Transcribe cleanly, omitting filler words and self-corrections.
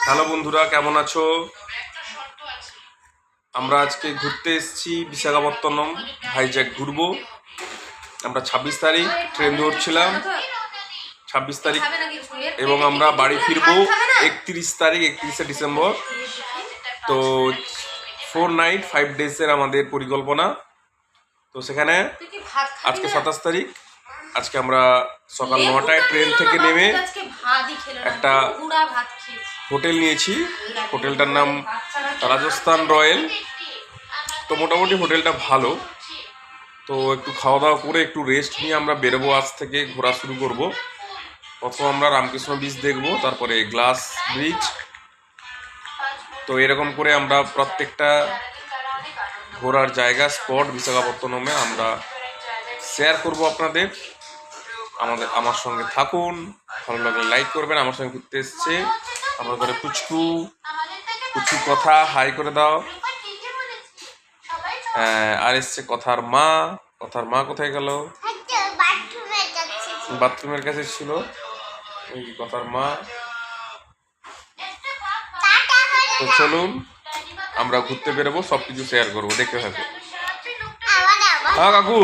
Hello বন্ধুরা, কেমন আছো? আমরা আজকে ঘুরতে এসেছি বিশাখাপত্তনম। ভাইজ্যাক ঘুরবো। আমরা 26 তারিখ ট্রেন ধরছিলাম, 26 তারিখ, এবং আমরা বাড়ি ফিরবো 31শে ডিসেম্বর। তো 4 নাইট 5 ডেজের আমাদের পরিকল্পনা। তো সেখানে আজকে 27 তারিখ, আজকে আমরা সকাল 9টায় ট্রেন থেকে নেমে একটা হোটেল নিয়েছি। হোটেলটার নাম রাজস্থান রয়্যাল। তো মোটামুটি হোটেলটা ভালো। তো একটু খাওয়া দাওয়া করে একটু রেস্ট নিয়ে আমরা বেরোবো। আজ থেকে ঘোরা শুরু করব। প্রথম আমরা রামকৃষ্ণ ব্রিজ দেখবো, তারপরে গ্লাস ব্রিজ। তো এরকম করে আমরা প্রত্যেকটা ঘোরার জায়গা স্পট বিশাখাপত্তনমে আমরা শেয়ার করব আপনাদের। আমার সঙ্গে থাকুন। ভালো লাগলে লাইক করবেন। আমার সঙ্গে ঘুরতে এসছে আমার ঘরে পুচকু কথা, হাই করে দাও। আর এসছে কথার মা কোথায় গেল? বাথরুমের কাছে ছিল ওই কথার মা। তো চলুন আমরা ঘুরতে বেরোবো, সবকিছু শেয়ার করবো, দেখতে থাকবো। হ্যাঁ কাকু।